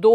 2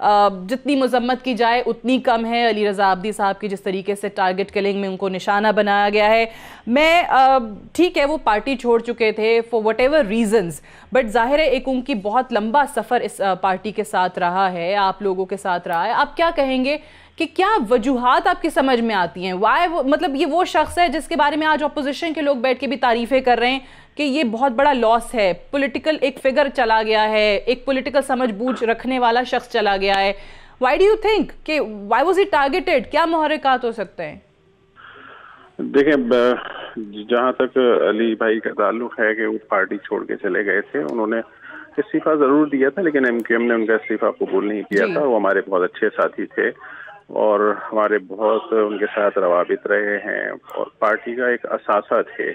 جتنی مذمت کی جائے اتنی کم ہے. علی رضا عابدی صاحب کی جس طریقے سے ٹارگٹ کلنگ میں ان کو نشانہ بنایا گیا ہے, میں ٹھیک ہے وہ پارٹی چھوڑ چکے تھے for what ever reasons, but ظاہر ہے ایک ان کی بہت لمبا سفر اس پارٹی کے ساتھ رہا ہے, آپ لوگوں کے ساتھ رہا ہے. آپ کیا کہیں گے کہ کیا وجوہات آپ کی سمجھ میں آتی ہیں؟ مطلب یہ وہ شخص ہے جس کے بارے میں آج اپوزیشن کے لوگ بیٹھ کے بھی تعریفیں کر رہے ہیں کہ یہ بہت بڑا لاس ہے, پولیٹیکل ایک فگر چلا گیا ہے, ایک پولیٹیکل سمجھ بوجھ رکھنے والا شخص چلا گیا ہے. Why do you think کہ why was he targeted؟ کیا محرکات ہو سکتے ہیں؟ دیکھیں, جہاں تک علی بھائی کا تعلق ہے کہ وہ پارٹی چھوڑ کے چلے گئے تھے, انہوں نے استعفیٰ ضرور دیا تھا لیکن ایم کیو ایم نے ان کا استعفیٰ قبول نہیں کیا تھا. وہ ہمارے بہت اچھے ساتھی تھے اور ہمارے بہت ان کے ساتھ روابط رہے ہیں اور پارٹی کا ایک اثاثہ تھے,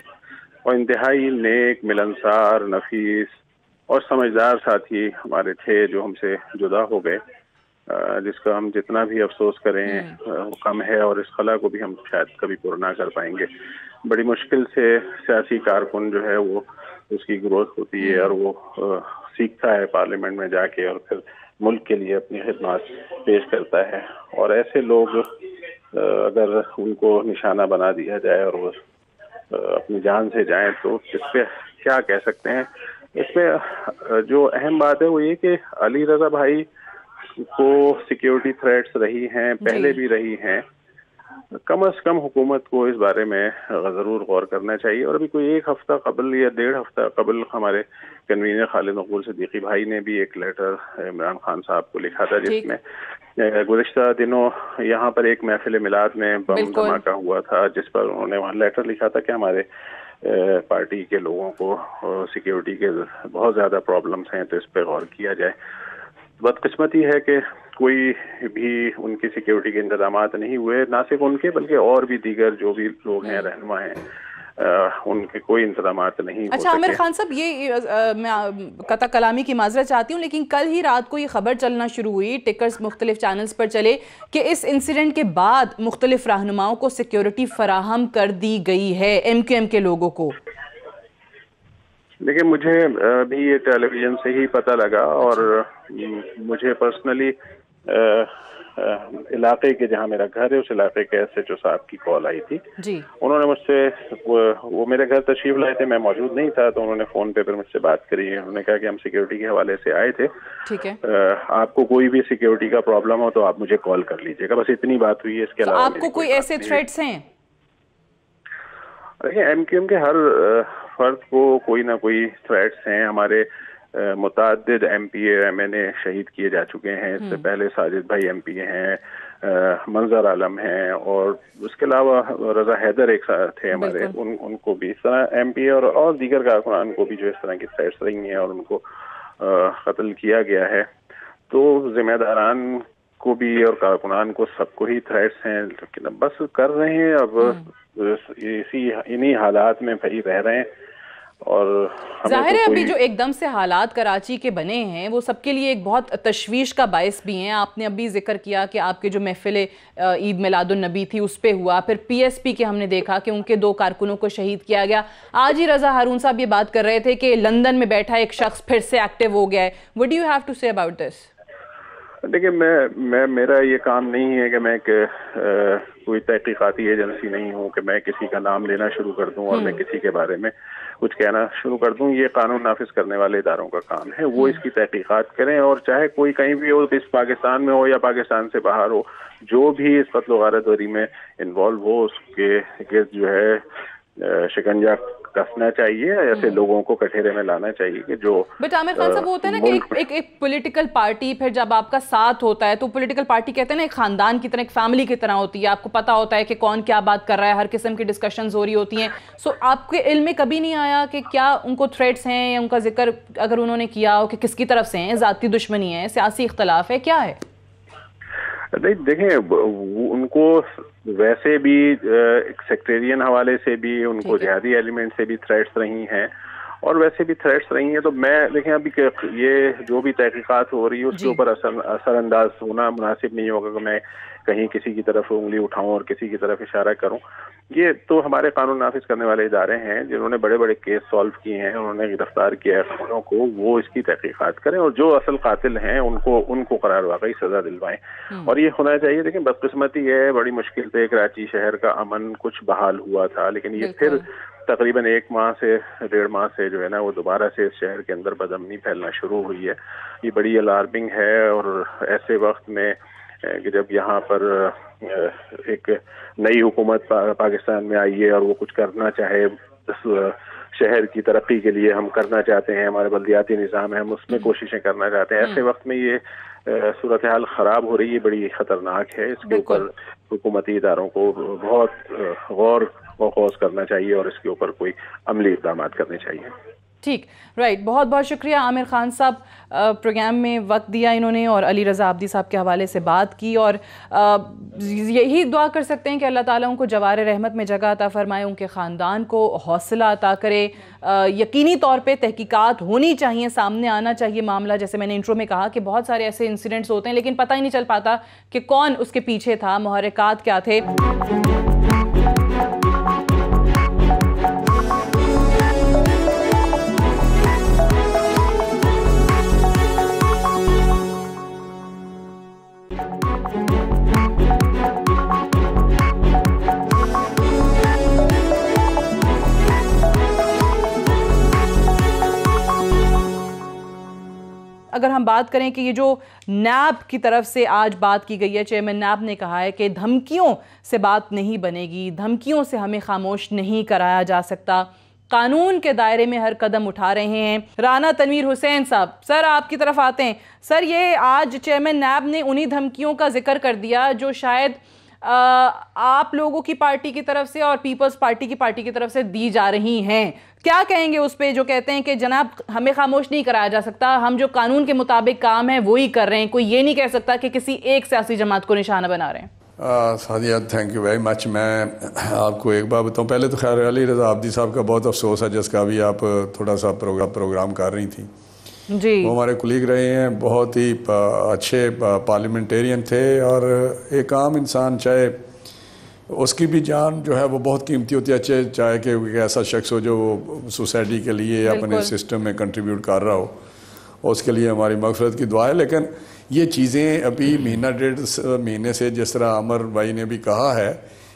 اور انتہائی نیک, ملنسار, نفیس اور سمجھدار ساتھی ہمارے تھے جو ہم سے جدا ہو گئے, جس کا ہم جتنا بھی افسوس کریں وہ کم ہے, اور اس خلا کو بھی ہم شاید کبھی پورا نہ کر پائیں گے. بڑی مشکل سے سیاسی کارکن جو ہے وہ اس کی گروتھ ہوتی ہے اور وہ سیکھتا ہے پارلیمنٹ میں جا کے اور پھر ملک کے لیے اپنی خدمات پیش کرتا ہے. اور ایسے لوگ اگر ان کو نشانہ بنا دیا جائے اور وہ اپنی جان سے جائیں تو اس پہ کیا کہہ سکتے ہیں. اس میں جو اہم بات ہے وہ یہ کہ علی رضا بھائی کو سیکیورٹی تھریٹس رہی ہیں, پہلے بھی رہی ہیں. کم از کم حکومت کو اس بارے میں ضرور غور کرنا چاہیے. اور ابھی کوئی ایک ہفتہ قبل یا 1.5 ہفتہ قبل ہمارے کنوینر خالد مقبول صدیقی بھائی نے بھی ایک لیٹر عمران خان صاحب کو لکھا تھا, جس میں گزشتہ دنوں یہاں پر ایک محفل میلاد میں بم دھماکہ ہوا تھا, جس پر انہوں نے وہاں لیٹر لکھا تھا کہ ہمارے پارٹی کے لوگوں کو سیکیورٹی کے بہت زیادہ پرابلمس ہیں تو اس پہ غور کیا جائے. بدقسمتی ہے کہ کوئی بھی ان کی سیکیورٹی کے انتظامات نہیں ہوئے, نہ صرف ان کے بلکہ اور بھی دیگر جو بھی لوگ ہیں, رہنما ہیں, ان کے کوئی انتظامات نہیں. اچھا عامر خان صاحب, یہ میں قطع کلامی کی معذرت چاہتی ہوں لیکن کل ہی رات کو یہ خبر چلنا شروع ہوئی, ٹکرز مختلف چینلز پر چلے کہ اس انسیڈنٹ کے بعد مختلف رہنماؤں کو سیکیورٹی فراہم کر دی گئی ہے ایم کیو ایم کے لوگوں کو. دیکھیں, مجھے بھی یہ ٹیلی ویژن سے ہی پتہ لگا اور مجھے پرسنلی علاقے کے جہاں میرا گھر ہے اس علاقے کے ایس ایچ او صاحب کی کال آئی تھی. انہوں نے مجھ سے, وہ میرے گھر تشریف لائے تھے, میں موجود نہیں تھا, تو انہوں نے فون پہ مجھ سے بات کری. انہوں نے کہا کہ ہم سیکیورٹی کے حوالے سے آئے تھے, آپ کو کوئی بھی سیکیورٹی کا پرابلم ہو تو آپ مجھے کال کر لیجیے گا. بس اتنی بات ہوئی ہے, اس کے علاوہ آپ کو کوئی ایسے تھریٹس ہیں؟ دیکھیں, ایم کیو ایم کے ہر فرد کو کوئی نہ کوئی تھریٹس ہیں. ہمارے متعدد ایم پی اے, ایم این اے شہید کیے جا چکے ہیں. اس سے پہلے ساجد بھائی ایم پی اے ہیں, منظر عالم ہیں, اور اس کے علاوہ رضا حیدر ایک تھے ہمارے, ان کو بھی اس طرح ایم پی اے اور دیگر کارکنان کو بھی جو اس طرح کی تھریٹس رہی ہیں اور ان کو قتل کیا گیا ہے. تو ذمہ داران کو بھی اور کارکنان کو سب کو ہی تھریٹس ہیں, لیکن بس کر رہے ہیں, اب انہی حالات میں بھائی رہ رہے ہیں. اور ظاہر ہے ابھی جو ایک دم سے حالات کراچی کے بنے ہیں وہ سب کے لیے ایک بہت تشویش کا باعث بھی ہیں. آپ نے ابھی ذکر کیا کہ آپ کے جو محفل عید میلاد النبی تھی اس پہ ہوا, پھر پی ایس پی کے ہم نے دیکھا کہ ان کے 2 کارکنوں کو شہید کیا گیا. آج ہی رضا ہارون صاحب یہ بات کر رہے تھے کہ لندن میں بیٹھا ایک شخص پھر سے ایکٹیو ہو گیا ہے. What do you have to say about this? دیکھیں, میرا یہ کام نہیں ہے کہ میں کوئی تحقیقاتی ایجنسی نہیں ہوں کہ میں کسی کا نام لینا شروع کر دوں اور میں کسی کے بارے میں کچھ کہنا شروع کر دوں. یہ قانون نافذ کرنے والے اداروں کا کام ہے, وہ اس کی تحقیقات کریں, اور چاہے کوئی کہیں بھی ہو, اس پاکستان میں ہو یا پاکستان سے باہر ہو, جو بھی اس قتل و غارت وری میں انوالو ہو اس کے جو ہے شکنجہ کسنا چاہیے, ایسے لوگوں کو کٹہرے میں لانا چاہیے کہ جو. بٹ عامر خان صاحب ہوتا ہے نا کہ ایک پولیٹیکل پارٹی پھر جب آپ کا ساتھ ہوتا ہے تو پولیٹیکل پارٹی کہتے ہیں نا ایک خاندان کی طرح, ایک فیملی کی طرح ہوتی ہے. آپ کو پتا ہوتا ہے کہ کون کیا بات کر رہا ہے, ہر قسم کی ڈسکشنز ہو رہی ہوتی ہیں. سو آپ کے علم میں کبھی نہیں آیا کہ کیا ان کو تھریٹس ہیں یا ان کا ذکر اگر انہوں نے کیا ہو کہ کس کی طرف سے ہیں, ذاتی دشمنی ہے, سیاسی اختلاف ہے, کیا ہے؟ دیکھیں, ان کو ویسے بھی سیکٹیرین حوالے سے بھی, ان کو جہادی ایلیمنٹ سے بھی تھریٹس رہی ہیں اور ویسے بھی تھریٹس رہی ہیں. تو میں دیکھیں ابھی یہ جو بھی تحقیقات ہو رہی ہے اس کے اوپر اثر انداز ہونا مناسب نہیں ہوگا کہ میں کہیں کسی کی طرف انگلی اٹھاؤں اور کسی کی طرف اشارہ کروں. یہ تو ہمارے قانون نافذ کرنے والے ادارے ہیں جنہوں نے بڑے بڑے کیس سالو کیے ہیں, انہوں نے گرفتار کیا ہے خونوں کو, وہ اس کی تحقیقات کریں اور جو اصل قاتل ہیں ان کو قرار واقعی سزا دلوائیں. اور یہ ہونا چاہیے. دیکھیں بدقسمتی ہے, بڑی مشکل سے کراچی شہر کا امن کچھ بحال ہوا تھا, لیکن یہ پھر تقریباً 1 ماہ سے 1.5 ماہ سے جو ہے نا وہ دوبارہ سے اس شہر کے اندر بدامنی پھیلنا شروع ہوئی ہے. یہ بڑی الارمنگ ہے, اور ایسے وقت میں کہ جب یہاں پر ایک نئی حکومت پاکستان میں آئی ہے اور وہ کچھ کرنا چاہے, شہر کی ترقی کے لیے ہم کرنا چاہتے ہیں, ہمارے بلدیاتی نظام ہے ہم اس میں کوششیں کرنا چاہتے ہیں, ایسے وقت میں یہ صورتحال خراب ہو رہی ہے, بڑی خطرناک ہے. اس کے اوپر حکومتی اداروں کو بہت غور و خوض کرنا چاہیے اور اس کے اوپر کوئی عملی اقدامات کرنے چاہیے. ٹھیک, رائٹ. بہت بہت شکریہ عامر خان صاحب, پروگرام میں وقت دیا انہوں نے اور علی رضا عابدی صاحب کے حوالے سے بات کی, اور یہی دعا کر سکتے ہیں کہ اللہ تعالیٰ ان کو جوار رحمت میں جگہ عطا فرمائے, ان کے خاندان کو حوصلہ عطا کرے. یقینی طور پہ تحقیقات ہونی چاہیے, سامنے آنا چاہیے معاملہ. جیسے میں نے انٹرو میں کہا کہ بہت سارے ایسے انسیڈنٹس ہوتے ہیں لیکن پتہ ہی نہیں چل پاتا کہ کون اس کے پیچھے تھا, محرکات کیا تھے. اگر ہم بات کریں کہ یہ جو نیب کی طرف سے آج بات کی گئی ہے, چیئرمین نیب نے کہا ہے کہ دھمکیوں سے بات نہیں بنے گی, دھمکیوں سے ہمیں خاموش نہیں کرایا جا سکتا, قانون کے دائرے میں ہر قدم اٹھا رہے ہیں. رانا تنویر حسین صاحب, سر آپ کی طرف آتے ہیں. سر, یہ آج چیئرمین نیب نے انہی دھمکیوں کا ذکر کر دیا جو شاید آپ لوگوں کی پارٹی کی طرف سے اور پیپلز پارٹی کی طرف سے دی جا رہی ہیں. کیا کہیں گے اس پہ جو کہتے ہیں کہ جناب ہمیں خاموش نہیں کرایا جا سکتا, ہم جو قانون کے مطابق کام ہے وہی کر رہے ہیں, کوئی یہ نہیں کہہ سکتا کہ کسی ایک سیاسی جماعت کو نشانہ بنا رہے ہیں. Sadia, thank you very much. میں آپ کو ایک بات بتاؤں. پہلے تو خیر علی رضا عابدی صاحب کا بہت افسوس ہے, جس کا بھی آپ تھوڑا سا پروگرام کر رہی تھیں. جی, وہ ہمارے کلیگ رہے ہیں, بہت ہی اچھے پارلیمنٹیرین تھے, اور ایک عام انسان چاہے اس کی بھی جان جو ہے وہ بہت قیمتی ہوتی ہے, چاہے کہ ایسا شخص ہو جو سوسائٹی کے لیے اپنے سسٹم میں کنٹریبیوٹ کر رہا ہو, اس کے لیے ہماری مغفرت کی دعا ہے. لیکن یہ چیزیں ابھی 1.5 مہینے سے جس طرح عامر بھائی نے بھی کہا ہے,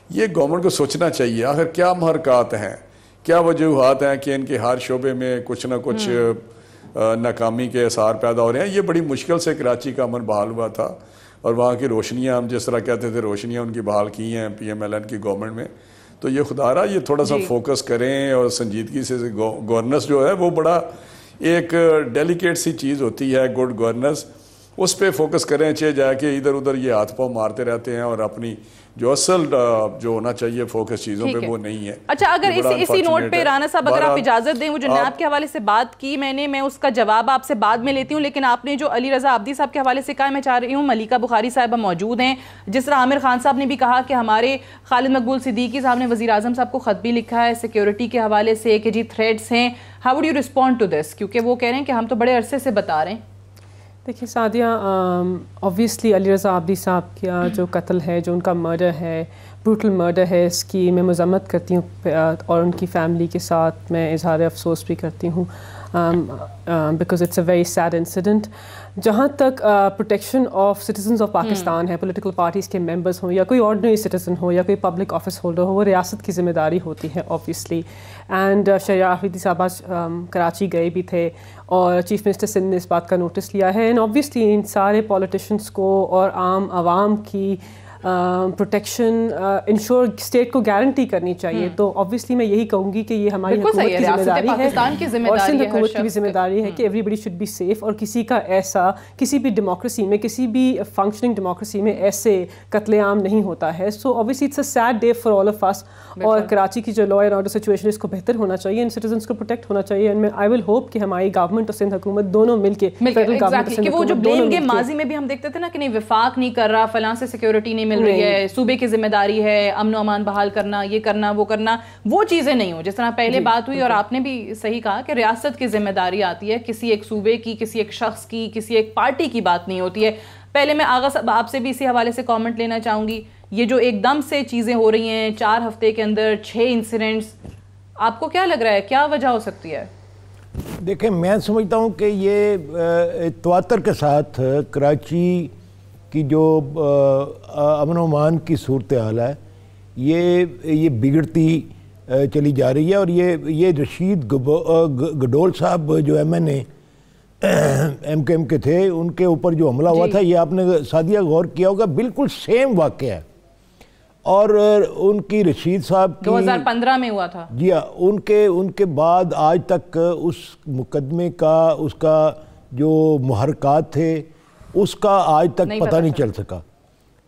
یہ گورنمنٹ کو سوچنا چاہیے آخر کیا محرکات ہیں, کیا وجوہات ہیں کہ ان کے ہر شعبے میں کچھ نہ کچھ ناکامی کے آثار پیدا ہو رہے ہیں. یہ بڑی مشکل سے کراچی کا امن بحال ہوا تھا, اور وہاں کی روشنیاں, ہم جس طرح کہتے تھے روشنیاں ان کی بحال کی ہیں PMLN کی گورنمنٹ میں. تو یہ خدا رہا یہ تھوڑا سا فوکس کریں, اور سنجیدگی سے گورننس جو ہے وہ بڑا ایک ڈیلیکیٹ سی چیز ہوتی ہے, گڈ گورننس, اس پہ فوکس کریں. چاہے جا کے ادھر ادھر یہ ہاتھ پاؤں مارتے رہتے ہیں, اور اپنی جو اصل جو ہونا چاہیے فوکس چیزوں پہ وہ نہیں ہے. اچھا, اگر اسی نوٹ پہ رانا صاحب اگر آپ اجازت دیں, وہ جو نیب کے حوالے سے بات کی میں اس کا جواب آپ سے بعد میں لیتی ہوں, لیکن آپ نے جو علی رضا عابدی صاحب کے حوالے سے کہا, میں چاہ رہی ہوں ملیکہ بخاری صاحبہ موجود ہیں. جس طرح عامر خان صاحب نے بھی کہا کہ ہمارے خالد مقبول صدیقی صاحب نے وزیر اعظم صاحب کو خط بھی لکھا ہے سیکیورٹی کے حوالے سے کہ جی تھریٹس ہیں. How would you respond to this, کیونکہ وہ کہہ رہے ہیں کہ ہم تو بڑے عرصے سے بتا رہے ہیں. دیکھیے سعدیہ, اوبویسلی علی رضا عابدی صاحب کا جو قتل ہے, جو ان کا مرڈر ہے, بروٹل مرڈر ہے, اس کی میں مذمت کرتی ہوں, اور ان کی فیملی کے ساتھ میں اظہار افسوس بھی کرتی ہوں, because it's a very sad incident. جہاں تک protection of citizens of Pakistan ہے, پولیٹیکل پارٹیز کے ممبرز ہوں یا کوئی آرڈنری سٹیزن ہو یا کوئی پبلک آفس ہولڈر ہو, وہ ریاست کی ذمہ داری ہوتی ہے اوبویسلی. اینڈ شریعہ آفریدی صاحب آج کراچی گئے بھی تھے, اور چیف منسٹر سندھ نے اس بات کا نوٹس لیا ہے. اینڈ اوبویسلی ان سارے پولیٹیشنس کو اور عام عوام کی پروٹیکشن انشور اسٹیٹ کو گارنٹی کرنی چاہیے. تو اوبویسلی میں یہی کہوں گی کہ یہ ہماری حکومت کی ذمہ داری ہے, اور سندھ حکومت کی بھی ذمہ داری ہے کہ everybody should be safe, اور کسی کا ایسا کسی بھی ڈیموکریسی میں, کسی بھی فنکشننگ ڈیموکریسی میں ایسے قتل عام نہیں ہوتا ہے. So obviously it's a sad day for all of us, اور کراچی کی جو لا اینڈ آرڈر سچویشن اس کو بہتر ہونا چاہیے, ان سٹیزنس کو پروٹیکٹ ہونا چاہیے. اینڈ آئی ول ہوپ کہ ہماری گورنمنٹ اور سندھ حکومت دونوں مل کے فیڈرل گورنمنٹ کہ وہ جو بلیم گیم ماضی میں بھی ہم دیکھتے تھے نا کہ نہیں وفاق نہیں کر رہا, فلاں سے سیکیورٹی نہیں مل رہی ہے, صوبے کی ذمہ داری ہے امن و امان بحال کرنا, یہ کرنا وہ کرنا, وہ چیزیں نہیں ہوں. جس طرح پہلے بات ہوئی اور آپ نے بھی صحیح کہا کہ ریاست کی ذمہ داری آتی ہے, کسی ایک صوبے کی, کسی ایک شخص کی, کسی ایک پارٹی کی بات نہیں ہوتی ہے. پہلے میں آغا صاحب آپ سے بھی اسی حوالے سے کامنٹ لینا چاہوں گی. یہ جو ایک دم سے چیزیں ہو رہی ہیں 4 ہفتے کے اندر 6 انسیڈنٹس, آپ کو کیا لگ رہا ہے کیا وجہ ہو سکتی ہے؟ دیکھیں میں سمجھتا ہوں کہ یہ تواتر کے ساتھ کراچی کی جو امن و امان کی صورتحال ہے یہ بگڑتی چلی جا رہی ہے. اور یہ رشید گڈول صاحب جو ایم کے ایم کے تھے, ان کے اوپر جو حملہ ہوا تھا, یہ آپ نے سعدیہ غور کیا ہوگا بالکل سیم واقعہ ہے. اور ان کی رشید صاحب کی 2015 میں ہوا تھا. جی ہاں, ان کے بعد آج تک اس مقدمے کا اس کا جو محرکات تھے اس کا آج تک پتہ نہیں چل سکا.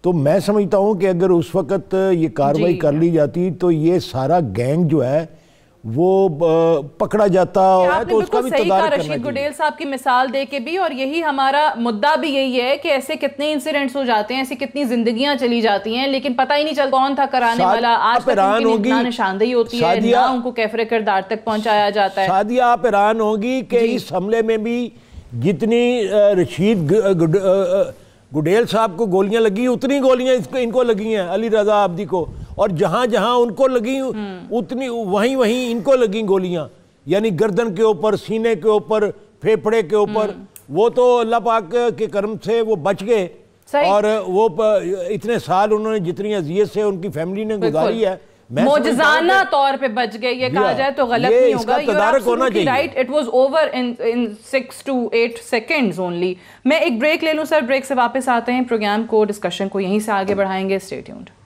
تو میں سمجھتا ہوں کہ اگر اس وقت یہ کارروائی کر لی جاتی تو یہ سارا گینگ جو ہے وہ پکڑا جاتا ہے. تو اس کا بھی تدارک کرنا چاہیے. رشید گڈیل صاحب کی مثال دے کے بھی, اور یہی ہمارا مدعا بھی یہی ہے کہ ایسے کتنے انسیڈنٹس ہو جاتے ہیں, ایسی کتنی زندگیاں چلی جاتی ہیں, لیکن پتہ ہی نہیں چلتا کون تھا کرانے والا. آج تک ان کی نہ نشاندہی ہوتی ہے نہ ان کو کیفر کردار تک پہنچایا جاتا ہے. سعدیہ آپ حیران ہوگی کہ اس حملے میں بھی جتنی رشید گڈیل صاحب کو گولیاں لگی اتنی گولیاں ان کو لگی ہیں علی رضا عابدی کو, اور جہاں جہاں ان کو لگی اتنی وہیں ان کو لگیں گولیاں, یعنی گردن کے اوپر, سینے کے اوپر, پھیپھڑے کے اوپر. وہ تو اللہ پاک کے کرم سے وہ بچ گئے, اور وہ اتنے سال انہوں نے جتنی اذیت سے ان کی فیملی نے گزاری ہے معجزانہ طور پہ بچ گئے, یہ کہا جائے تو غلط نہیں ہوگا. تدارک ہونا چاہیے. It was over in 6 to 8 seconds only. میں ایک بریک لے لوں سر, بریک سے واپس آتے ہیں, پروگرام کو ڈسکشن کو یہیں سے آگے بڑھائیں گے. Stay tuned.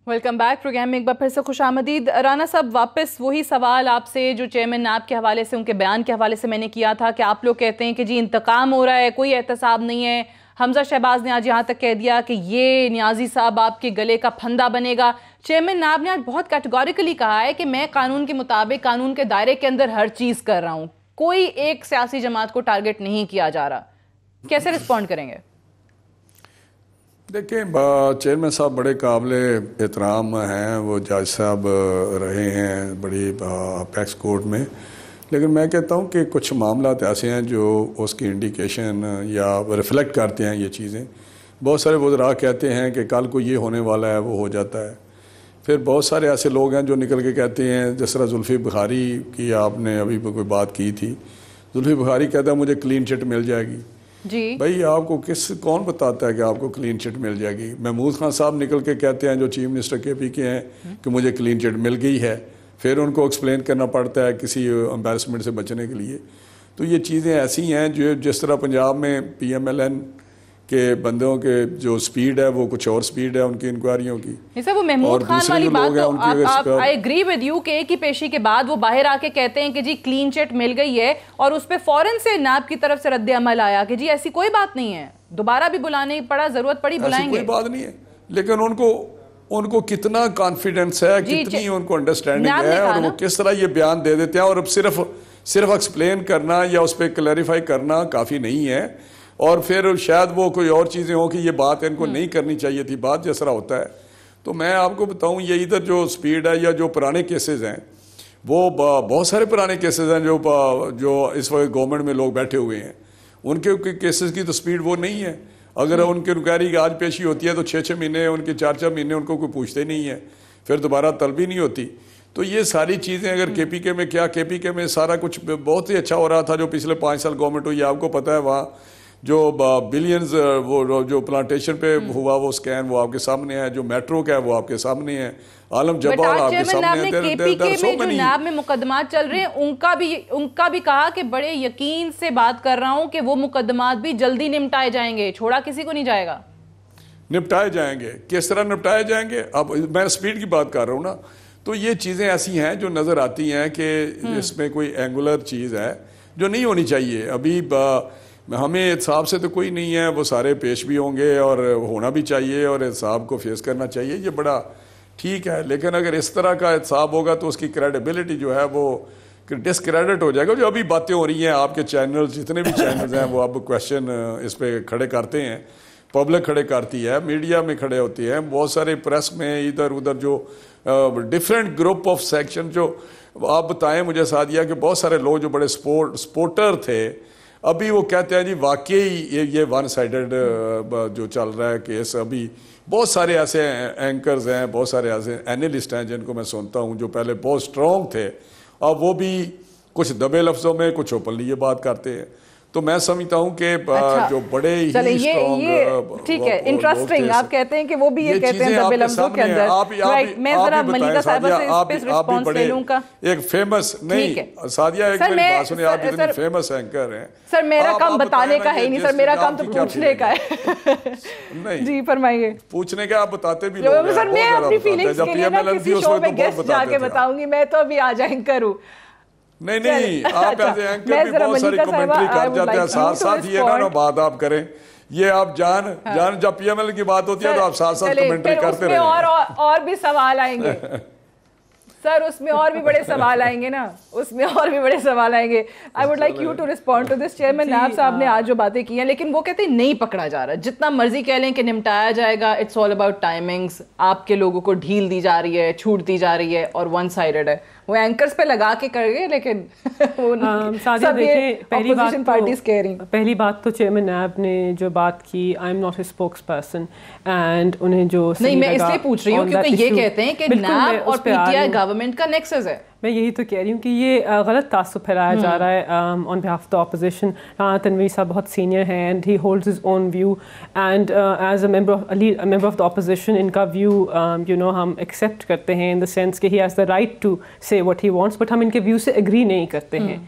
Welcome back. Programme میں ایک بار پھر سے خوش آمدید. رانا صاحب, واپس وہی سوال آپ سے جو چیئرمین نیب کے حوالے سے, ان کے بیان کے حوالے سے میں نے کیا تھا کہ آپ لوگ کہتے ہیں کہ جی انتقام ہو رہا ہے, کوئی احتساب نہیں ہے. حمزہ شہباز نے آج یہاں تک کہہ دیا کہ یہ نیازی صاحب آپ کے گلے کا پھندا بنے گا. چیئرمین نیب نے آج بہت کیٹیگوریکلی کہا ہے کہ میں قانون کے مطابق, قانون کے دائرے کے اندر ہر چیز کر رہا ہوں, کوئی ایک سیاسی جماعت کو ٹارگٹ نہیں کیا جا رہا. کیسے رسپونڈ کریں گے؟ دیکھیں چیئرمین صاحب بڑے قابل احترام ہیں, وہ جج صاحب رہے ہیں بڑی اپیکس کورٹ میں, لیکن میں کہتا ہوں کہ کچھ معاملات ایسے ہیں جو اس کی انڈیکیشن یا ریفلیکٹ کرتے ہیں یہ چیزیں. بہت سارے وزراء کہتے ہیں کہ کل کو یہ ہونے والا ہے, وہ ہو جاتا ہے. پھر بہت سارے ایسے لوگ ہیں جو نکل کے کہتے ہیں, جس طرح زلفی بخاری کی آپ نے ابھی کوئی بات کی تھی, زلفی بخاری کہتا ہے مجھے کلین چٹ مل جائے گی. جی بھائی آپ کو کون بتاتا ہے کہ آپ کو کلین چٹ مل جائے گی؟ محمود خان صاحب نکل کے کہتے ہیں جو چیف منسٹر کے پی کے ہیں کہ مجھے کلین چٹ مل گئی ہے, پھر ان کو ایکسپلین کرنا پڑتا ہے کسی امبیرسمنٹ سے بچنے کے لیے. تو یہ چیزیں ایسی ہیں جو جس طرح پنجاب میں پی ایم ایل این کے بندوں کے جو سپیڈ ہے وہ کچھ اور سپیڈ ہے ان کی انکوائریوں کی. وہ محمود خان والی بات تو I agree with you کہ ایک ہی پیشی کے بعد وہ باہر آ کے کہتے ہیں کہ جی کلین چٹ مل گئی ہے, اور اس پہ فوراً سے نیب کی طرف سے رد عمل آیا کہ جی ایسی کوئی بات نہیں ہے, دوبارہ بھی بلانے پڑا, ضرورت پڑی بلائیں گے. کوئی بات نہیں ہے, لیکن ان کو کتنا کانفیڈنس ہے, کتنی ان کو انڈرسٹینڈنگ ہے, اور وہ کس طرح یہ بیان دے دیتے ہیں. اور اب صرف ایکسپلین کرنا یا اس پہ کلیریفائی کرنا کافی نہیں ہے, اور پھر شاید وہ کوئی اور چیزیں ہوں کہ یہ بات ان کو نہیں کرنی چاہیے تھی, بات جس طرح ہوتا ہے. تو میں آپ کو بتاؤں یہ ادھر جو سپیڈ ہے یا جو پرانے کیسز ہیں, وہ بہت سارے پرانے کیسز ہیں جو اس وقت گورنمنٹ میں لوگ بیٹھے ہوئے ہیں, ان کے کیسز کی تو سپیڈ وہ نہیں ہے. اگر ان کی انکوائری آج پیشی ہوتی ہے تو 6 مہینے, ان کے 4 مہینے ان کو کوئی پوچھتے نہیں ہے, پھر دوبارہ طلبی نہیں ہوتی. تو یہ ساری چیزیں اگر کے پی کے میں میں سارا کچھ بہت ہی اچھا ہو رہا تھا جو پچھلے 5 سال گورنمنٹ ہوئی, آپ کو پتہ ہے وہاں جو بلینز وہ جو پلانٹیشن پہ ہوا وہ سکین وہ آپ کے سامنے ہے, جو میٹرو کا ہے وہ آپ کے سامنے ہے, عالم جبال آپ کے سامنے ہے. کے پی کے میں جو نیب میں مقدمات چل رہے ہیں ان کا بھی کہا کہ بڑے یقین سے بات کر رہا ہوں کہ وہ مقدمات بھی جلدی نمٹائے جائیں گے, چھوڑا کسی کو نہیں جائے گا. نپٹائے جائیں گے, کس طرح نپٹائے جائیں گے؟ اب میں سپیڈ کی بات کر رہا ہوں نا. تو یہ چیزیں ایسی ہیں جو نظر آتی ہیں کہ اس میں کوئی اینگولر چیز ہے جو نہیں ہونی چاہیے. ابھی ہمیں احتساب سے تو کوئی نہیں ہے, وہ سارے پیش بھی ہوں گے اور ہونا بھی چاہیے اور احتساب کو فیس کرنا چاہیے, یہ بڑا ٹھیک ہے. لیکن اگر اس طرح کا احتساب ہوگا تو اس کی کریڈیبلٹی جو ہے وہ ڈسکریڈٹ ہو جائے گا. جو ابھی باتیں ہو رہی ہیں, آپ کے چینل جتنے بھی چینلز ہیں وہ اب کویشچن اس پہ کھڑے کرتے ہیں, پبلک کھڑے کرتی ہے, میڈیا میں کھڑے ہوتے ہیں, بہت سارے پریس میں ادھر ادھر جو ڈفرینٹ گروپ آف سیکشن, جو آپ بتائیں مجھے سعدیہ کہ بہت سارے لوگ جو بڑے سپورٹر تھے ابھی وہ کہتے ہیں جی واقعی یہ ون سائیڈڈ جو چل رہا ہے کیس. ابھی بہت سارے ایسے اینکرز ہیں, بہت سارے ایسے اینالسٹ ہیں جن کو میں سنتا ہوں جو پہلے بہت سٹرونگ تھے, اب وہ بھی کچھ دبے لفظوں میں کچھ اوپنلی یہ بات کرتے ہیں. تو میں سمجھتا ہوں کہ جو بڑے ہی سٹرونگ, ٹھیک ہے, انٹرسٹنگ, آپ کہتے ہیں کہ وہ بھی یہ کہتے ہیں دبے لفظوں کے اندر. میں ذرا ملیکہ صاحبہ سے اس پہ رسپانس لے لوں کا. ایک فیمس, نہیں سعدیہ ایک میری بات سنیں, آپ اتنی فیمس اینکر ہیں. سر میرا کام بتانے کا ہے نہیں سر, میرا کام تو پوچھنے کا ہے. نہیں جی فرمائیے. پوچھنے کا آپ بتاتے بھی لوگ ہیں. سر میں اپنی فیلنگز کے لیے نا کسی شو میں گیسٹ جا کے بتاؤں گی, میں تو ابھی آج اینکر ہوں. نہیں آپ ایسے اینکر بھی بہت ساری کمنٹری کر جاتے ہیں, ساتھ ساتھ یہ نا بات آپ کریں, یہ آپ جان جب پی ایم ایل کی بات ہوتی ہے تو آپ ساتھ ساتھ کمنٹری کرتے رہیں. اور بھی سوال آئیں گے سر, اس میں اور بھی بڑے سوال آئیں گے نا, اس میں اور بھی بڑے سوال آئیں گے. I would like you to respond to this. Chairman NAB صاحب نے آج جو باتیں کی ہیں, لیکن وہ کہتے ہیں نہیں پکڑا جا رہا, جتنا مرضی کہہ لیں کہ نمٹایا جائے گا, اٹس آل اباؤٹ ٹائمنگز. آپ کے لوگوں کو ڈھیل دی جا رہی ہے, چھوٹ دی جا رہی ہے, اور ون سائیڈڈ ہے. وہ اینکرز پہ لگا کے کر گئے, لیکن پہلی بات تو چیئرمین نیب نے جو بات کی, I am not a spokes person, and انہیں جو نہیں, میں اس لیے پوچھ رہی ہوں کیونکہ یہ کہتے ہیں کہ نیب اور پی ٹی آئی گورنمنٹ کا نیکسس ہے. میں یہی تو کہہ رہی ہوں کہ یہ غلط تعصب پھیلایا جا رہا ہے on behalf of the opposition. Rana Tanveer sahib بہت سینئر ہیں and he holds his own view, and as a member of the opposition ان کا ویو یو نو ہم ایکسیپٹ کرتے ہیں ان دا سینس کہ he has the right to say what he wants, but ہم ان کے ویو سے ایگری نہیں کرتے ہیں.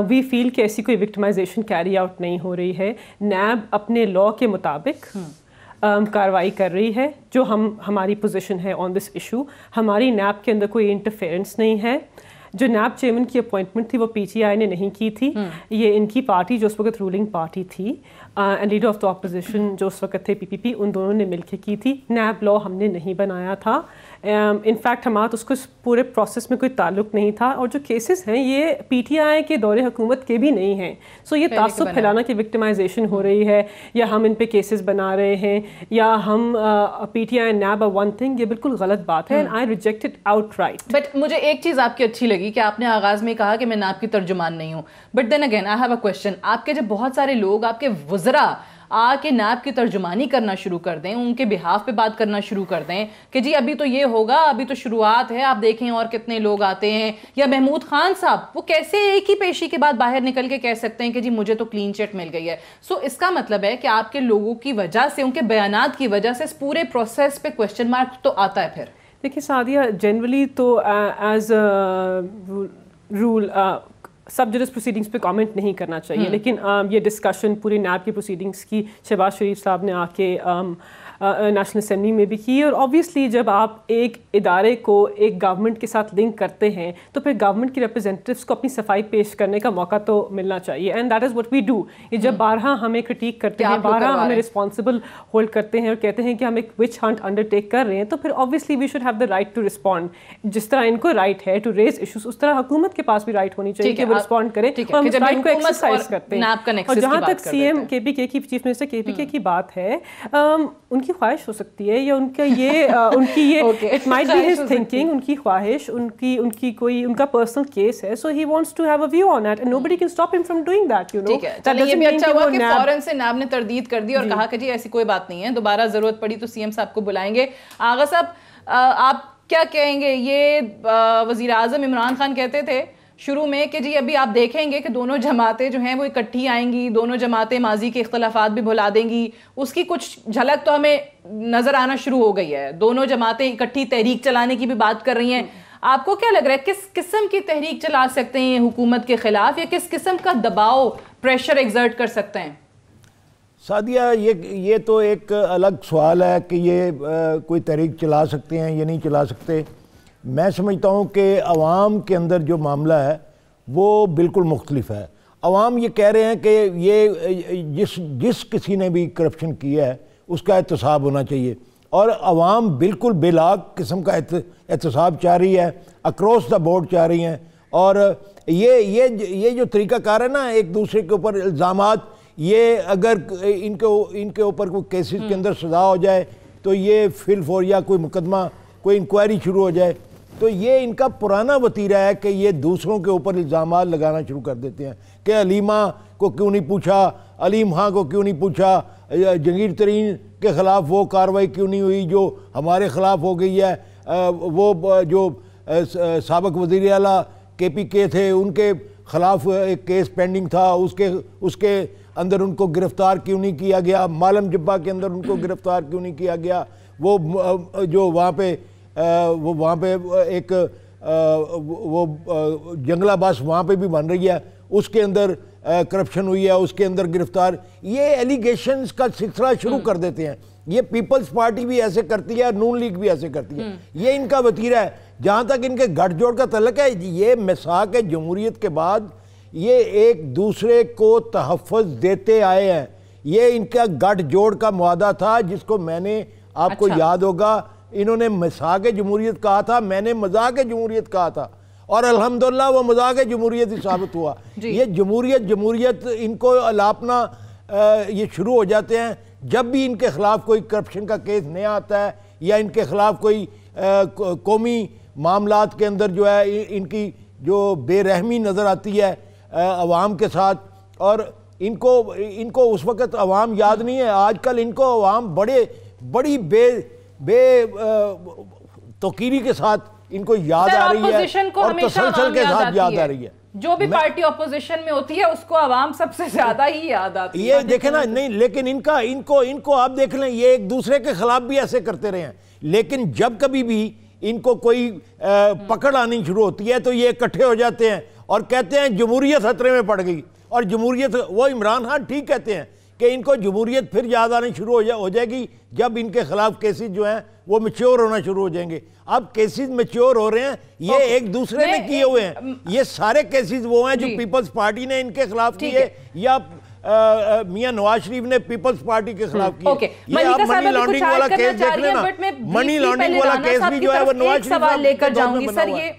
وی فیل کہ ایسی کوئی وکٹمائزیشن کیری آؤٹ نہیں ہو رہی ہے. نیب اپنے لاء کے مطابق کارروائی کر رہی ہے, جو ہماری پوزیشن ہے آن دس ایشو. ہماری نیب کے اندر کوئی انٹرفیئرنس نہیں ہے. جو نیب چیئرمین کی اپوائنٹمنٹ تھی وہ پی ٹی آئی نے نہیں کی تھی, یہ ان کی پارٹی جو اس وقت رولنگ پارٹی تھی and leader of the opposition جو اس وقت تھے پی پی پی, ان دونوں نے مل کے کی تھی. نیب لاء ہم نے نہیں بنایا تھا. انفیکٹ ہمارا تو اس کو پورے پروسیس میں کوئی تعلق نہیں تھا, اور جو کیسز ہیں یہ پی ٹی آئی کے دور حکومت کے بھی نہیں ہیں. سو یہ تعصب پھیلانا کہ وکٹمائزیشن ہو رہی ہے یا ہم ان پہ کیسز بنا رہے ہیں یا ہم P T I NAB are one thing, یہ بالکل غلط بات ہے and I reject it outright. But مجھے ایک چیز آپ کی اچھی لگی کہ آپ نے آغاز میں کہا کہ میں نیب کی ترجمان نہیں ہوں, but then again I have a question. آپ کے جب بہت سارے لوگ, آپ کے وزراء آ کے نیب کی ترجمانی کرنا شروع کر دیں, ان کے بہاف پہ بات کرنا شروع کر دیں کہ جی ابھی تو یہ ہوگا, ابھی تو شروعات ہے, آپ دیکھیں اور کتنے لوگ آتے ہیں, یا محمود خان صاحب وہ کیسے ایک ہی پیشی کے بعد باہر نکل کے کہہ سکتے ہیں کہ جی مجھے تو کلین چٹ مل گئی ہے. سو اس کا مطلب ہے کہ آپ کے لوگوں کی وجہ سے, ان کے بیانات کی وجہ سے اس پورے پروسیس پہ کویسچن مارک تو آتا ہے. پھر دیکھیے سعدیہ, جنرلی تو ایز رول سب ججس پروسیڈنگس پہ کامنٹ نہیں کرنا چاہیے, لیکن یہ ڈسکشن پوری نیب کی پروسیڈنگس کی شہباز شریف صاحب نے آ کے نیشنل اسمبلی میں بھی کی. اور آبویسلی جب آپ ایک ادارے کو ایک گورنمنٹ کے ساتھ لنک کرتے ہیں تو پھر گورنمنٹ کی ریپرزینٹیوس کو اپنی صفائی پیش کرنے کا موقع تو ملنا چاہیے, and that is what we do. یہ جب بارہا ہمیں کرٹیک کرتے ہیں, بارہا ہمیں رسپانسبل ہولڈ کرتے ہیں اور کہتے ہیں کہ ہم ایک وچ ہنٹ انڈر ٹیک کر رہے ہیں, تو پھر obviously we should have the right to respond. جس طرح ان کو رائٹ ہے ٹو ریز ایشوز, اس طرح حکومت کے پاس بھی رائٹ ہونی چاہیے کہ وہ رسپونڈ کریں, اور ہم اس رائٹ کو ایکسرسائز کرتے ہیں. اور جہاں تک سی ایم کے پی کے کی, چیف منسٹر کے پی کے کی بات ہے, ان کی خواہش ہو سکتی ہے یا ان کا یہ ان کی یہ it might be his thinking, ان کی خواہش, ان کی کوئی ان کا پرسنل کیس ہے, so he wants to have a view on it and nobody can stop him from doing that, you know. یہ بھی اچھا ہوا کہ فوراً سے نیب نے تردید کر دی اور کہا کہ جی ایسی کوئی بات نہیں ہے, دوبارہ ضرورت پڑی تو سی ایم صاحب کو بلائیں گے. آغا صاحب آپ کیا کہیں گے؟ یہ وزیر اعظم عمران خان کہتے تھے شروع میں کہ جی ابھی آپ دیکھیں گے کہ دونوں جماعتیں جو ہیں وہ اکٹھی آئیں گی, دونوں جماعتیں ماضی کے اختلافات بھی بھلا دیں گی. اس کی کچھ جھلک تو ہمیں نظر آنا شروع ہو گئی ہے, دونوں جماعتیں اکٹھی تحریک چلانے کی بھی بات کر رہی ہیں. آپ کو کیا لگ رہا ہے کس قسم کی تحریک چلا سکتے ہیں حکومت کے خلاف, یا کس قسم کا دباؤ پریشر ایگزرٹ کر سکتے ہیں؟ سعدیہ یہ تو ایک الگ سوال ہے کہ یہ کوئی تحریک چلا سکتے ہیں یا نہیں چلا سکتے. میں سمجھتا ہوں کہ عوام کے اندر جو معاملہ ہے وہ بالکل مختلف ہے. عوام یہ کہہ رہے ہیں کہ یہ جس کسی نے بھی کرپشن کیا ہے اس کا احتساب ہونا چاہیے، اور عوام بالکل بے لاگ قسم کا احتساب چاہ رہی ہے، اکراس دا بورڈ چاہ رہی ہیں. اور یہ جو طریقہ کار ہے نا ایک دوسرے کے اوپر الزامات، یہ اگر ان کے اوپر کوئی کیسز کے اندر سزا ہو جائے تو یہ فل فور یا کوئی مقدمہ کوئی انکوائری شروع ہو جائے تو یہ ان کا پرانا وتیرہ ہے کہ یہ دوسروں کے اوپر الزامات لگانا شروع کر دیتے ہیں کہ علیمہ کو کیوں نہیں پوچھا، علیم خان کو کیوں نہیں پوچھا، جہانگیر ترین کے خلاف وہ کارروائی کیوں نہیں ہوئی جو ہمارے خلاف ہو گئی ہے، وہ جو سابق وزیر اعلیٰ KPK تھے ان کے خلاف ایک کیس پینڈنگ تھا، اس کے اندر ان کو گرفتار کیوں نہیں کیا گیا، مالم جبہ کے اندر ان کو گرفتار کیوں نہیں کیا گیا، وہ جو وہاں پہ ایک وہ جنگلہ بس وہاں پہ بھی بن رہی ہے اس کے اندر کرپشن ہوئی ہے، اس کے اندر گرفتار، یہ ایلیگیشنز کا سلسلہ شروع کر دیتے ہیں. یہ پیپلز پارٹی بھی ایسے کرتی ہے، نون لیگ بھی ایسے کرتی ہے، یہ ان کا وتیرہ ہے. جہاں تک ان کے گٹھ جوڑ کا تعلق ہے، یہ میثاق جمہوریت کے بعد یہ ایک دوسرے کو تحفظ دیتے آئے ہیں. یہ ان کا گٹھ جوڑ کا معاہدہ تھا جس کو میں نے آپ کو یاد ہوگا انہوں نے میثاق جمہوریت کہا تھا، میں نے مذاق جمہوریت کہا تھا، اور الحمدللہ وہ مذاق جمہوریت ہی ثابت ہوا. یہ جمہوریت ان کو الاپنا یہ شروع ہو جاتے ہیں جب بھی ان کے خلاف کوئی کرپشن کا کیس نیا آتا ہے یا ان کے خلاف کوئی قومی معاملات کے اندر جو ہے ان کی جو بے رحمی نظر آتی ہے عوام کے ساتھ. اور ان کو اس وقت عوام یاد نہیں ہے، آج کل ان کو عوام بڑی بے توقیری کے ساتھ ان کو یاد آ رہی ہے اور تسلسل کے ساتھ یاد آ رہی ہے. جو بھی پارٹی اپوزیشن میں ہوتی ہے اس کو عوام سب سے زیادہ ہی یاد آتی ہے. یہ دیکھیں نا، نہیں لیکن ان کو آپ دیکھ لیں، یہ ایک دوسرے کے خلاف بھی ایسے کرتے رہے ہیں، لیکن جب کبھی بھی ان کو کوئی پکڑ آنی شروع ہوتی ہے تو یہ اکٹھے ہو جاتے ہیں اور کہتے ہیں جمہوریت خطرے میں پڑ گئی. اور جمہوریت، وہ عمران خان ٹھیک کہتے ہیں کہ ان کو جمہوریت پھر یاد آنی شروع ہو جائے گی جب ان کے خلاف کیسز جو ہیں وہ میچور ہونا شروع ہو جائیں گے. اب کیسز میچور ہو رہے ہیں، یہ ایک دوسرے نے کیے ہوئے ہیں، یہ سارے کیسز وہ ہیں جو پیپلز پارٹی نے ان کے خلاف کیے یا میاں نواز شریف نے پیپلز پارٹی کے خلاف کیے. یہ آپ منی لانڈرنگ والا کیس دیکھ لینا، منی لانڈرنگ والا کیس بھی جو ہے وہ نواز شریف سوال لے کر جاؤں گی. سر یہ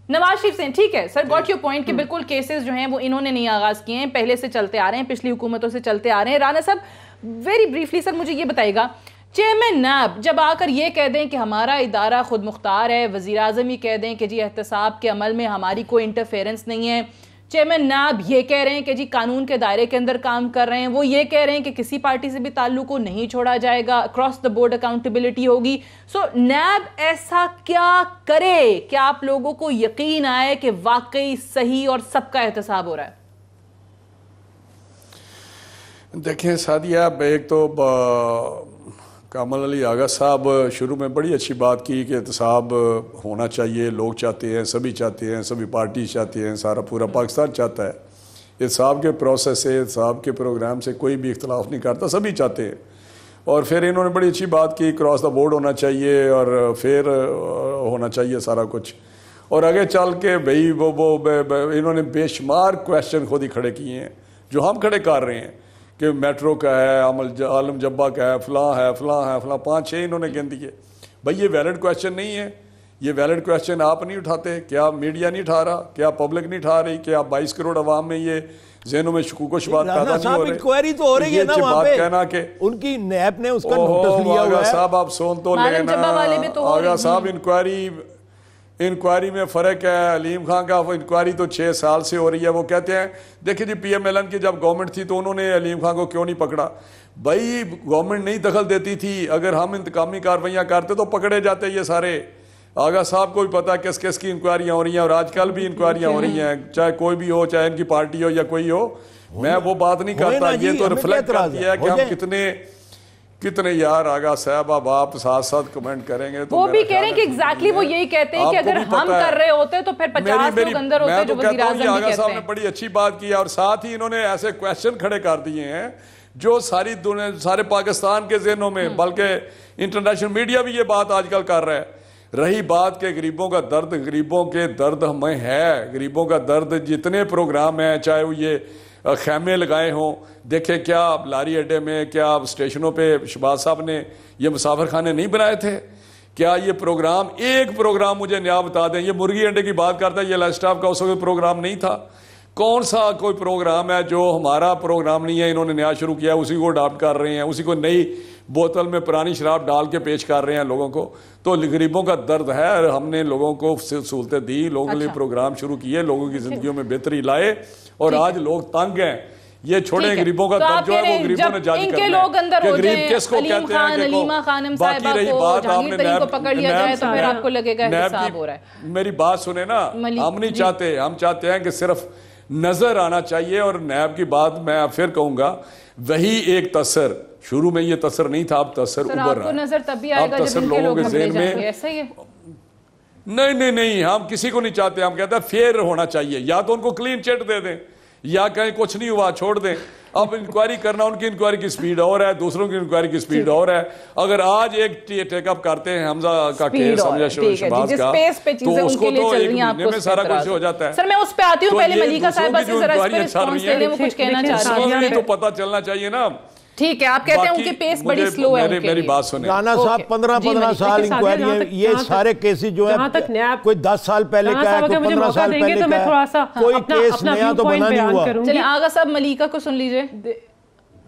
نواز شریف سے ٹھیک ہے سر، گاٹ یور پوائنٹ کہ بالکل کیسز جو ہیں وہ انہوں نے نہیں آغاز کیے ہیں، پہلے سے چلتے آ رہے ہیں، پچھلی حکومتوں سے چلتے آ رہے ہیں. رانا صاحب ویری بریفلی سر مجھے یہ بتائے گا، چیئرمین نیب جب آ کر یہ کہہ دیں کہ ہمارا ادارہ خود مختار ہے، وزیر اعظم ہی کہہ دیں کہ جی احتساب کے عمل میں ہماری کوئی انٹرفیرنس نہیں ہے، چیئرمین نیب یہ کہہ رہے ہیں کہ جی قانون کے دائرے کے اندر کام کر رہے ہیں، وہ یہ کہہ رہے ہیں کہ کسی پارٹی سے بھی تعلق کو نہیں چھوڑا جائے گا، اکراس دا بورڈ اکاؤنٹیبلٹی ہوگی. سو نیب ایسا کیا کرے کہ آپ لوگوں کو یقین آئے کہ واقعی صحیح اور سب کا احتساب ہو رہا ہے؟ دیکھیں سعدیہ، ایک تو کامل علی آغا صاحب شروع میں بڑی اچھی بات کی کہ احتساب ہونا چاہیے، لوگ چاہتے ہیں، سبھی چاہتے ہیں، سبھی پارٹی چاہتے ہیں، سارا پورا پاکستان چاہتا ہے. احتساب کے پروسیس سے، احتساب کے پروگرام سے کوئی بھی اختلاف نہیں کرتا، سبھی چاہتے ہیں. اور پھر انہوں نے بڑی اچھی بات کی، کراس دا بورڈ ہونا چاہیے اور پھر ہونا چاہیے سارا کچھ. اور آگے چل کے بھئی وہ انہوں نے بے شمار کویسچن خود ہی کھڑے کیے ہیں جو ہم کھڑے کر رہے ہیں کہ میٹرو کا ہے، عالم جبہ کا ہے، فلاں ہے، 5-6 انہوں نے گن دیے. بھائی یہ ویلڈ کویسچن نہیں ہے، یہ ویلڈ کویسچن آپ نہیں اٹھاتے، کیا میڈیا نہیں اٹھا رہا، کیا پبلک نہیں اٹھا رہی، کیا 22 کروڑ عوام میں یہ ذہنوں میں شکوک و شبہات پیدا نہیں ہو رہے؟ انکوائری تو ہو رہی ہے نا وہاں پہ، کہنا کہ ان کی نیب نے اس کا نوٹس لیا ہوا ہے. صاحب آپ سون تو لینا، آغا صاحب انکوائری میں فرق ہے. علیم خان کا انکوائری تو 6 سال سے ہو رہی ہے. وہ کہتے ہیں دیکھیں جی PMLN کی جب گورنمنٹ تھی تو انہوں نے علیم خان کو کیوں نہیں پکڑا. بھائی گورنمنٹ نہیں دخل دیتی تھی، اگر ہم انتقامی کارروائیاں کرتے تو پکڑے جاتے یہ سارے. آغا صاحب کو بھی پتا کس کس کی انکوائریاں ہو رہی ہیں اور آج کل بھی انکوائریاں ہو رہی ہیں، چاہے کوئی بھی ہو، چاہے ان کی پارٹی ہو یا کوئی ہو. میں وہ بات نہیں کرتا، یہ تو ریفلیکٹ کرتی ہے کہ ہم کتنے یار آغا صاحب. اب آپ ساتھ ساتھ کمنٹ کریں گے تو وہ بھی کہہ رہے ہیں کہ ایگزیکٹلی وہ یہی کہتے ہیں کہ اگر ہم کر رہے ہوتے تو پھر 50 لوگ اندر ہوتے جو وزیر اعظم بھی آغا کہتے صاحب ہیں. نے بڑی اچھی بات کی اور ساتھ ہی انہوں نے ایسے کویسچن کھڑے کر دیے ہیں جو ساری دنیا، سارے پاکستان کے ذہنوں میں، بلکہ انٹرنیشنل میڈیا بھی یہ بات آج کل کر رہا ہے. رہی بات کہ غریبوں کا درد، غریبوں کے درد ہمیں ہے، غریبوں کا درد جتنے پروگرام ہیں، چاہے وہ یہ خیمے لگائے ہوں، دیکھیں کیا لاری اڈے میں، کیا اسٹیشنوں پہ شہباز صاحب نے یہ مسافر خانے نہیں بنائے تھے؟ کیا یہ پروگرام، ایک پروگرام مجھے نیا بتا دیں، یہ مرغی انڈے کی بات کرتا ہے، یہ لائف سٹاف کا اس وقت پروگرام نہیں تھا؟ کون سا کوئی پروگرام ہے جو ہمارا پروگرام نہیں ہے، انہوں نے نیا شروع کیا، اسی کو اڈاپٹ کر رہے ہیں، اسی کو نئی بوتل میں پرانی شراب ڈال کے پیش کر رہے ہیں لوگوں کو؟ تو غریبوں کا درد ہے، ہم نے لوگوں کو سہولتیں دی، لوگوں کے لیے پروگرام شروع کیے، لوگوں کی زندگیوں میں بہتری لائے، اور آج لوگ تنگ ہیں۔ یہ چھوڑیں غریبوں کا درد جو ہے وہ غریبوں نے جاری کرنا ہے کہ غریب کس کو کہتے ہیں، کہ باقی رہی بات آپ نے نیب کی میری بات سنیں نا، ہم نہیں چاہتے، ہم چاہتے ہیں کہ صرف نظر آنا چاہیے، اور نیب کی بات میں پھر کہوں گا، وہی ایک تاثر، شروع میں یہ تاثر نہیں تھا، اب تاثر ابھر رہا ہے، اب تاثر لوگوں کے ذہن میں، نہیں ہم کسی کو نہیں چاہتے، ہم کہتے ہیں فیئر ہونا چاہیے، یا تو ان کو کلین چٹ دے دیں یا کہیں کچھ نہیں ہوا چھوڑ دیں۔ اب انکوائری کرنا، ان کی انکوائری کی سپیڈ اور ہے، دوسروں کی انکوائری کی سپیڈ اور ہے۔ اگر آج ایک ٹیک اپ کرتے ہیں حمزہ کا کیس، حمزہ شہباز کا، تو اس کو تو ایک مہینے میں سارا کچھ ہو جاتا ہے۔ سر میں اس پہ آتی ہوں، پہلے ملیکہ صاحبہ سے ذرا اس پہ رسپانس لے لیں، وہ کچھ کہنا چاہ رہی ہیں۔ تو پتہ چلنا چاہیے نا۔ ٹھیک ہے، آپ کہتے ہیں ان کی پیس بڑی سلو ہے۔ میری بات سنیں، رانا صاحب 15 سال انکوائری ہے، یہ سارے کیسز جو ہیں کوئی 10 سال پہلے کا ہے، کوئی 15 سال پہلے کا ہے، کوئی کیس نیا تو بنا نہیں ہوا۔ چلیں آغا صاحب ملیکہ کو سن لیجئے۔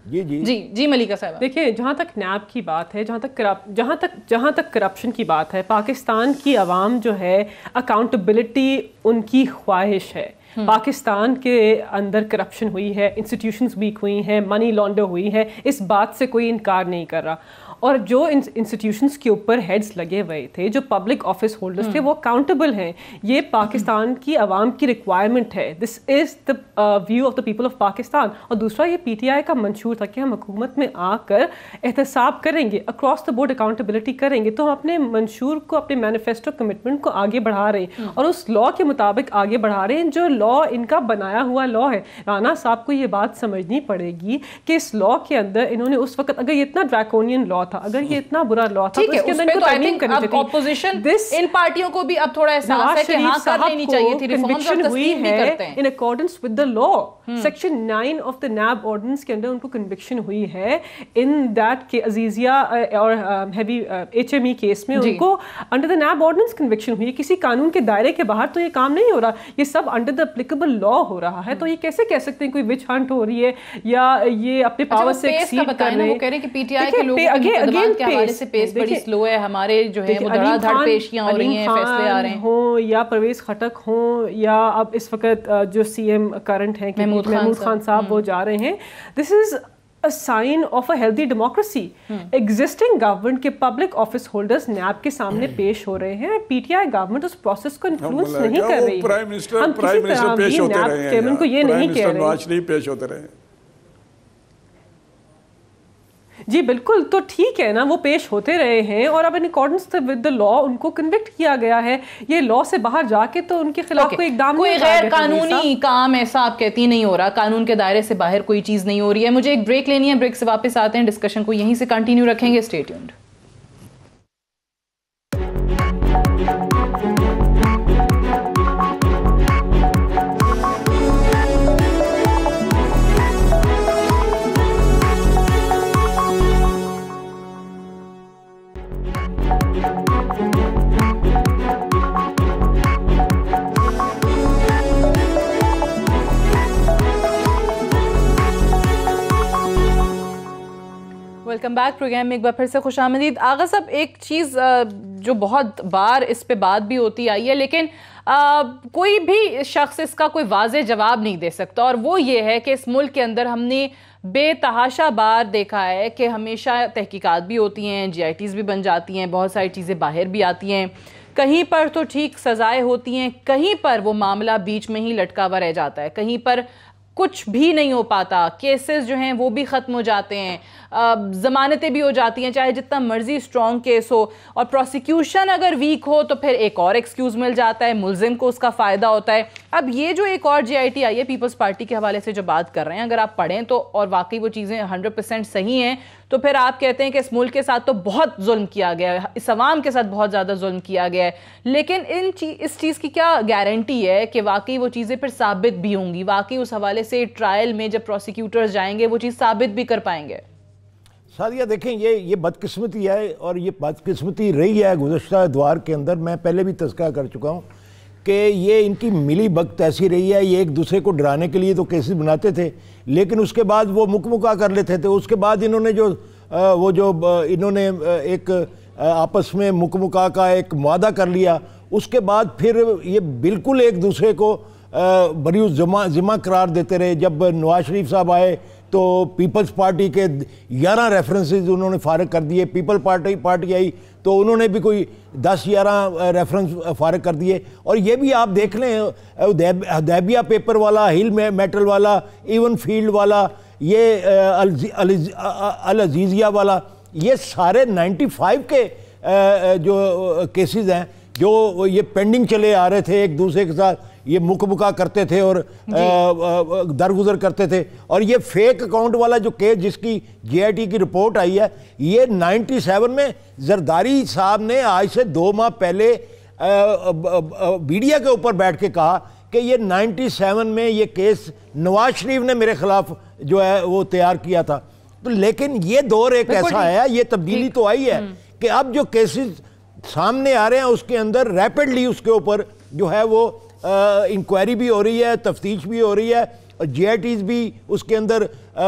جی ملیکہ صاحب، دیکھیں جہاں تک نیب کی بات ہے، جہاں تک کرپشن کی بات ہے، پاکستان کی عوام جو ہے اکاؤنٹیبلٹی ان کی خواہش ہے۔ پاکستان کے اندر کرپشن ہوئی ہے، انسٹیٹیوشنز ویک ہوئی ہیں، منی لانڈر ہوئی ہے، اس بات سے کوئی انکار نہیں کر رہا، اور جو انسٹیٹیوشنز کے اوپر ہیڈز لگے ہوئے تھے، جو پبلک آفس ہولڈرز تھے، وہ اکاؤنٹیبل ہیں۔ یہ پاکستان کی عوام کی ریکوائرمنٹ ہے، this is the view of the people of Pakistan. اور دوسرا یہ پی ٹی آئی کا منشور تھا کہ ہم حکومت میں آ کر احتساب کریں گے، اکراس دا بورڈ اکاؤنٹیبلٹی کریں گے، تو ہم اپنے منشور کو، اپنے مینیفیسٹو کمٹمنٹ کو آگے بڑھا رہے ہیں، اور اس لا کے مطابق آگے بڑھا رہے ہیں جو لا ان کا بنایا ہوا لا ہے۔ رانا صاحب کو یہ بات سمجھنی پڑے گی کہ اس لا کے اندر انہوں نے اس وقت، اگر یہ اتنا ڈریکونین لا تھا، اگر یہ اتنا برا لا تھا، تو اس کے اندر ان کو ترمیم کرنی چاہیے تھی۔ اپوزیشن ان پارٹیوں کو بھی اب تھوڑا احساس ہے کہ ہاں کر لینی چاہیے تھی، ریفارمز اور تسلیم بھی کرتے ہیں in accordance with the law. Section 9 of the NAB ordinance کے اندر ان کو کنوکشن ہوئی ہے ان دیٹ کہ عزیزیہ اور ہیوی HME کیس میں ان کو under the NAB ordinance conviction ہوئی ہے۔ کسی قانون کے دائرے کے باہر تو یہ کام نہیں ہو رہا، یہ سب انڈر دا اپلیکیبل لا ہو رہا ہے۔ تو یہ کیسے کہہ سکتے ہیں کوئی وچ ہنٹ ہو رہی ہے یا یہ اپنے پاور سے ایکسیڈ کر رہے ہیں؟ وہ کہہ رہے ہیں کہ پی ٹی آئی کے لوگوں کی مقدمات کے حوالے سے پیس بڑی سلو ہے، ہمارے جو ہے وہ دھڑا دھڑ پیشیاں ہو رہی ہیں، فیصلے آ رہے ہیں، ہوں یا پرویز خٹک ہوں یا اب اس وقت جو CM کرنٹ ہیں محمود خان صاحب وہ جا رہے ہیں۔ دس از a sign of a healthy democracy. Existing government کے public office holders نیب کے سامنے پیش ہو رہے ہیں، پی ٹی آئی گورنمنٹ اس پروسیس کو انفلوئنس نہیں کر رہی ہے۔ پرائم منسٹر پیش ہوتے رہے ہیں، چیئرمین کو یہ نہیں کہہ رہے نواز شریف پیش ہوتے رہے ہیں۔ جی بالکل، تو ٹھیک ہے نا، وہ پیش ہوتے رہے ہیں، اور اب ان اکارڈنس ود دا لا ان کو کنوکٹ کیا گیا ہے۔ یہ لا سے باہر جا کے تو ان کے خلاف کوئی اقدام کوئی غیر قانونی کام ایسا آپ کہتی نہیں ہو رہا، قانون کے دائرے سے باہر کوئی چیز نہیں ہو رہی ہے۔ مجھے ایک بریک لینی ہے، بریک سے واپس آتے ہیں، ڈسکشن کو یہیں سے کنٹینیو رکھیں گے، stay tuned. Welcome back, programme میں ایک بار پھر سے خوش آمدید۔ آغا صاحب، ایک چیز جو بہت بار اس پہ بات بھی ہوتی آئی ہے، لیکن کوئی بھی شخص اس کا کوئی واضح جواب نہیں دے سکتا، اور وہ یہ ہے کہ اس ملک کے اندر ہم نے بے تحاشا بار دیکھا ہے کہ ہمیشہ تحقیقات بھی ہوتی ہیں، GITs بھی بن جاتی ہیں، بہت ساری چیزیں باہر بھی آتی ہیں، کہیں پر تو ٹھیک سزائیں ہوتی ہیں، کہیں پر وہ معاملہ بیچ میں ہی لٹکا ہوا رہ جاتا ہے، کہیں پر کچھ بھی نہیں ہو پاتا, کیسز جو ہیں وہ بھی ختم ہو جاتے ہیں, ضمانتیں بھی ہو جاتی ہیں چاہے جتنا مرضی اسٹرانگ کیس ہو, اور پروسیکیوشن اگر ویک ہو تو پھر ایک اور ایکسکیوز مل جاتا ہے, ملزم کو اس کا فائدہ ہوتا ہے. اب یہ جو ایک اور جے آئی ٹی آئی ہے پیپلز پارٹی کے حوالے سے جو بات کر رہے ہیں, اگر آپ پڑھیں تو اور واقعی وہ چیزیں 100% صحیح ہیں, تو پھر آپ کہتے ہیں کہ اس ملک کے ساتھ تو بہت ظلم کیا گیا ہے, اس عوام کے ساتھ بہت زیادہ ظلم کیا گیا ہے, لیکن اس چیز کی کیا گارنٹی ہے کہ واقعی وہ چیزیں پھر ثابت بھی ہوں گی, واقعی اس حوالے سے ٹرائل میں جب پروسیکیوٹرز جائیں گے وہ چیز ثابت بھی کر پائیں گے؟ سادیہ دیکھیں یہ بدقسمتی ہے, اور یہ بدقسمتی رہی ہے گزشتہ ادوار کے اندر. میں پہلے بھی تذکرہ کر چکا ہوں کہ یہ ان کی ملی بھگت ایسی رہی ہے, یہ ایک دوسرے کو ڈرانے کے لیے تو کیسز بناتے تھے, لیکن اس کے بعد وہ مکمکا کر لیتے تھے. اس کے بعد انہوں نے ایک آپس میں مکمکا کا ایک معاہدہ کر لیا, اس کے بعد پھر یہ بالکل ایک دوسرے کو بری ذمہ قرار دیتے رہے. جب نواز شریف صاحب آئے تو پیپلز پارٹی کے 11 ریفرنسز انہوں نے فارغ کر دیے, پیپل پارٹی آئی تو انہوں نے بھی کوئی 10-11 ریفرنس فارغ کر دیے. اور یہ بھی آپ دیکھ لیں, حدیبیہ پیپر والا, ہل میٹل والا, ایون فیلڈ والا, یہ العزیزیہ والا, یہ سارے 95 کے جو کیسز ہیں جو یہ پینڈنگ چلے آ رہے تھے, ایک دوسرے کے ساتھ یہ مکمکا کرتے تھے اور درگزر کرتے تھے. اور یہ فیک اکاؤنٹ والا جو کیس جس کی جے آئی ٹی کی رپورٹ آئی ہے, یہ 97 میں زرداری صاحب نے آج سے 2 ماہ پہلے میڈیا کے اوپر بیٹھ کے کہا کہ یہ 97 میں یہ کیس نواز شریف نے میرے خلاف جو ہے وہ تیار کیا تھا. تو لیکن یہ دور ایک ایسا ہے, یہ تبدیلی تو آئی ہے کہ اب جو کیسز سامنے آ رہے ہیں اس کے اندر ریپڈلی اس کے اوپر جو ہے وہ انکوائری بھی ہو رہی ہے, تفتیش بھی ہو رہی ہے, اور جے آئی ٹیز بھی اس کے اندر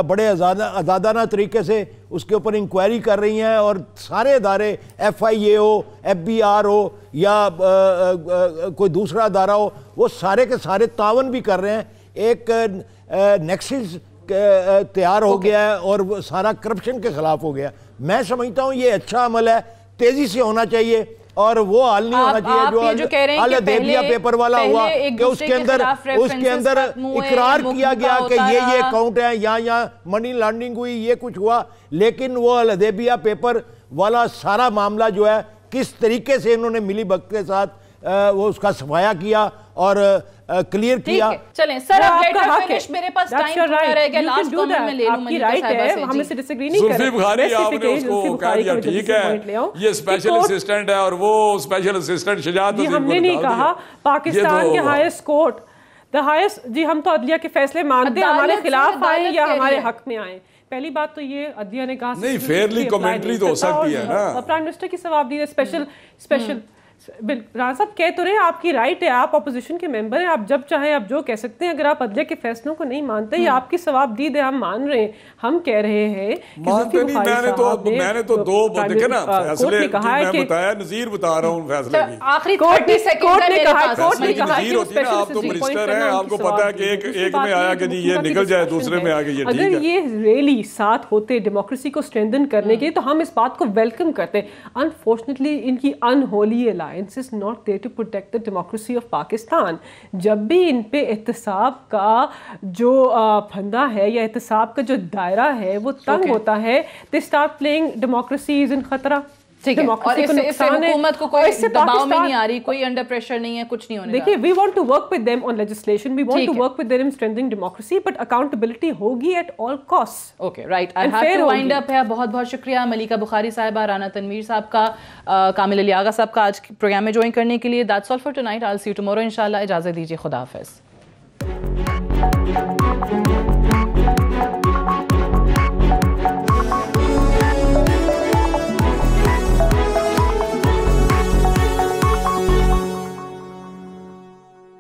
بڑے آزادانہ طریقے سے اس کے اوپر انکوائری کر رہی ہیں. اور سارے ادارے ایف آئی اے ہو, ایف بی آر ہو یا کوئی دوسرا ادارہ ہو, وہ سارے کے سارے تعاون بھی کر رہے ہیں. ایک نیکسس تیار ہو گیا ہے اور وہ سارا کرپشن کے خلاف ہو گیا. میں سمجھتا ہوں یہ اچھا عمل ہے, تیزی سے ہونا چاہیے, اور وہ حال نہیں ہونا چاہیے جو حدیبیہ پیپر والا ہوا کہ اس کے اندر اقرار کیا گیا کہ یہ اکاؤنٹ ہے, یہاں منی لانڈرنگ ہوئی, یہ کچھ ہوا, لیکن وہ حدیبیہ پیپر والا سارا معاملہ جو ہے کس طریقے سے انہوں نے ملی بھگت کے ساتھ وہ اس کا صفایا کیا اور کلیئر کیا. چلیں سر, اب لیٹر فنش میرے پاس ٹائم پورا رہ گیا, لاسٹ کامنٹ میں لے لوں منیکا صاحبہ سے. ہم اس سے ڈسیگری نہیں کر رہے. زلفی بخاری آپ نے اس کو کہہ دیا ٹھیک ہے, یہ اسپیشل اسسٹنٹ ہے, اور وہ اسپیشل اسسٹنٹ شجاعت یہ ہم نے نہیں کہا. پاکستان کے ہائیسٹ کورٹ, دا ہائیسٹ, جی ہم تو عدلیہ کے فیصلے مانتے ہیں, ہمارے خلاف آئیں یا ہمارے حق میں آئیں. پہلی بات تو یہ عدلیہ نے کہا نہیں, فیئرلی کمنٹری تو ہو سکتی ہے نا. پرائم منسٹر کی ثواب دی ہے اسپیشل. رانا صاحب کہہ تو رہے ہیں, آپ کی رائٹ ہے, آپ اپوزیشن کے ممبر ہیں, آپ جب چاہیں آپ جو کہہ سکتے ہیں. اگر آپ عدلیہ کے فیصلوں کو نہیں مانتے, یہ آپ کی ثواب دید ہے, ہم مان رہے ہیں. ہم کہہ رہے ہیں مانتے نہیں, میں نے تو 2 دیکھے نا فیصلے میں بتایا, نظیر بتا رہا ہوں فیصلے کی. آخری 30 سیکنڈ نے کہا, نظیر ہوتی ہے نا, آپ تو منسٹر ہیں, آپ کو پتا ہے کہ ایک میں آیا کہ جی یہ نکل جائے, دوسرے میں آگے یہ ٹھیک ہے. اگر یہ ریلی ساتھ ہوتے ڈیموکریسی کو اسٹرینتھن کرنے کے, تو ہم اس بات کو ویلکم کرتے. انفارچونیٹلی ان کی unholy alliance is not there to protect the democracy of Pakistan. جب بھی ان پہ احتساب کا جو پھندا ہے یا احتساب کا جو دائرہ ہے وہ تنگ ہوتا ہے, they start playing democracy is in خطرہ. ٹھیک ہے, اور اس سے حکومت کو کوئی دباؤ میں نہیں آ رہی, کوئی انڈر پریشر نہیں ہے, کچھ نہیں ہونے. دیکھیے, we want to work with them on legislation, we want to work with them in strengthening democracy, but accountability ہوگی at all costs. Okay, right. I have to wind up ہے. بہت بہت شکریہ ملیکا بخاری صاحبہ, رانا تنویر صاحب کا, کامل علی آغا صاحب کا آج پروگرام میں جوائن کرنے کے لیے. That's all for tonight. I'll see you tomorrow انشاءاللہ. اجازت دیجیے, خدا حافظ.